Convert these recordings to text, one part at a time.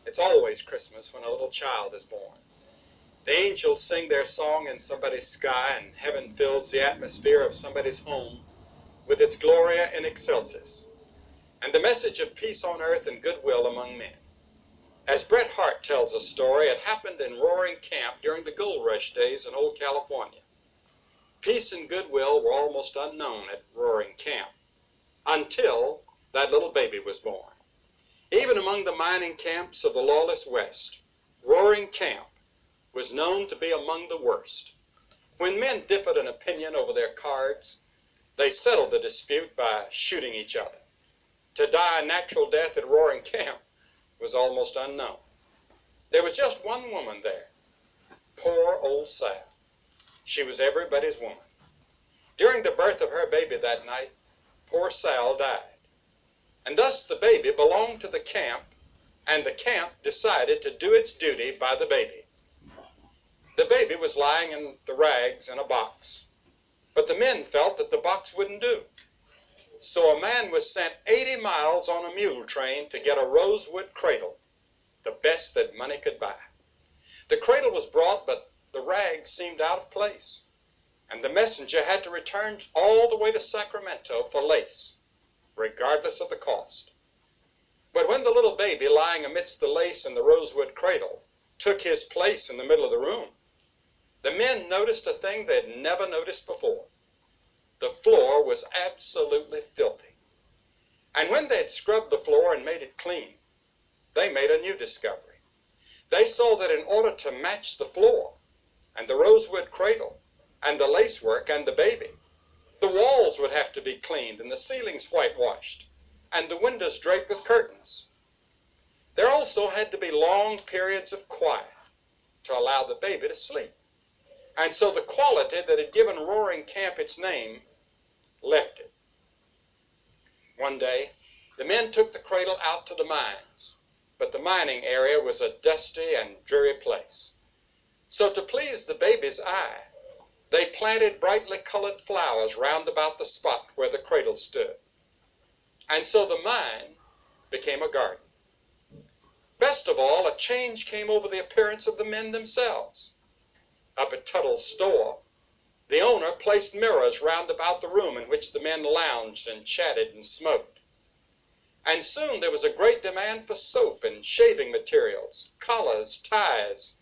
It's always Christmas when a little child is born. The angels sing their song in somebody's sky, and heaven fills the atmosphere of somebody's home with its Gloria in Excelsis, and the message of peace on earth and goodwill among men. As Bret Harte tells a story, it happened in Roaring Camp during the gold rush days in old California. Peace and goodwill were almost unknown at Roaring Camp until that little baby was born. Even among the mining camps of the lawless West, Roaring Camp was known to be among the worst. When men differed in opinion over their cards, they settled the dispute by shooting each other. To die a natural death at Roaring Camp was almost unknown. There was just one woman there, poor old Sal. She was everybody's woman. During the birth of her baby that night, poor Sal died. And thus the baby belonged to the camp, and the camp decided to do its duty by the baby. The baby was lying in the rags in a box, but the men felt that the box wouldn't do. So a man was sent 80 miles on a mule train to get a rosewood cradle, the best that money could buy. The cradle was brought, but the rags seemed out of place, and the messenger had to return all the way to Sacramento for lace, regardless of the cost. But when the little baby lying amidst the lace in the rosewood cradle took his place in the middle of the room, the men noticed a thing they'd never noticed before. The floor was absolutely filthy. And when they'd scrubbed the floor and made it clean, they made a new discovery. They saw that in order to match the floor and the rosewood cradle and the lacework and the baby, the walls would have to be cleaned and the ceilings whitewashed and the windows draped with curtains. There also had to be long periods of quiet to allow the baby to sleep. And so the quality that had given Roaring Camp its name left it. One day, the men took the cradle out to the mines, but the mining area was a dusty and dreary place. So to please the baby's eye, they planted brightly colored flowers round about the spot where the cradle stood. And so the mine became a garden. Best of all, a change came over the appearance of the men themselves. Up at Tuttle's store, the owner placed mirrors round about the room in which the men lounged and chatted and smoked. And soon there was a great demand for soap and shaving materials, collars, ties,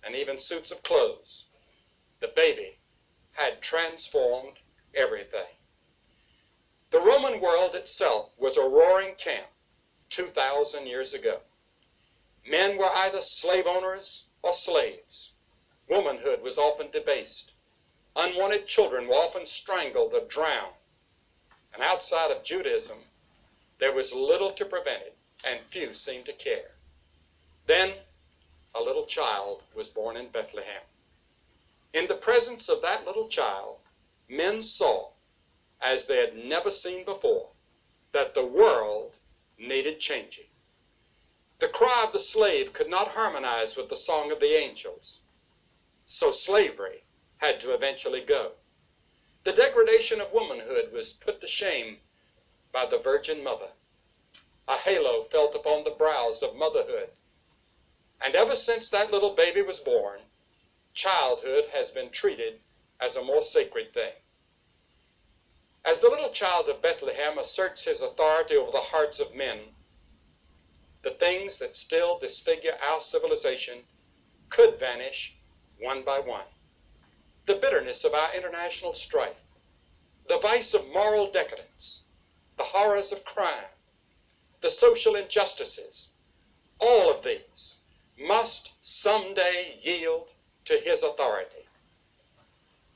and even suits of clothes. The baby had transformed everything. The Roman world itself was a roaring camp 2,000 years ago. Men were either slave owners or slaves. Womanhood was often debased. Unwanted children were often strangled or drowned. And outside of Judaism, there was little to prevent it, and few seemed to care. Then a little child was born in Bethlehem. In the presence of that little child, men saw, as they had never seen before, that the world needed changing. The cry of the slave could not harmonize with the song of the angels, so slavery had to eventually go. The degradation of womanhood was put to shame by the Virgin Mother. A halo felt upon the brows of motherhood, and ever since that little baby was born, childhood has been treated as a more sacred thing. As the little child of Bethlehem asserts his authority over the hearts of men, the things that still disfigure our civilization could vanish one by one. The bitterness of our international strife, the vice of moral decadence, the horrors of crime, the social injustices, all of these must someday yield to his authority.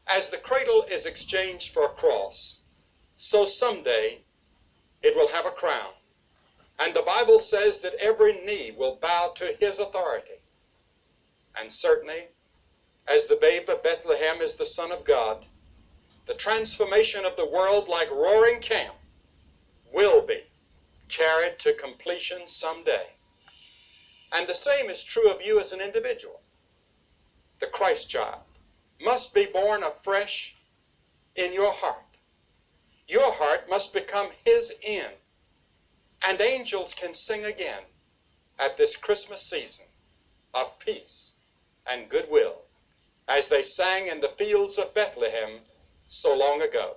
As the cradle is exchanged for a cross, so someday it will have a crown. And the Bible says that every knee will bow to his authority. And certainly, as the babe of Bethlehem is the Son of God, the transformation of the world, like Roaring Camp, will be carried to completion someday. And the same is true of you as an individual. The Christ child must be born afresh in your heart. Your heart must become his inn, and angels can sing again at this Christmas season of peace and goodwill, as they sang in the fields of Bethlehem so long ago.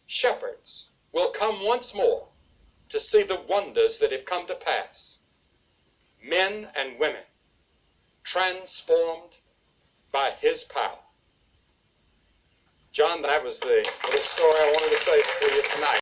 Shepherds will come once more to see the wonders that have come to pass. Men and women transformed by His power. John, that was the little story I wanted to say to you tonight.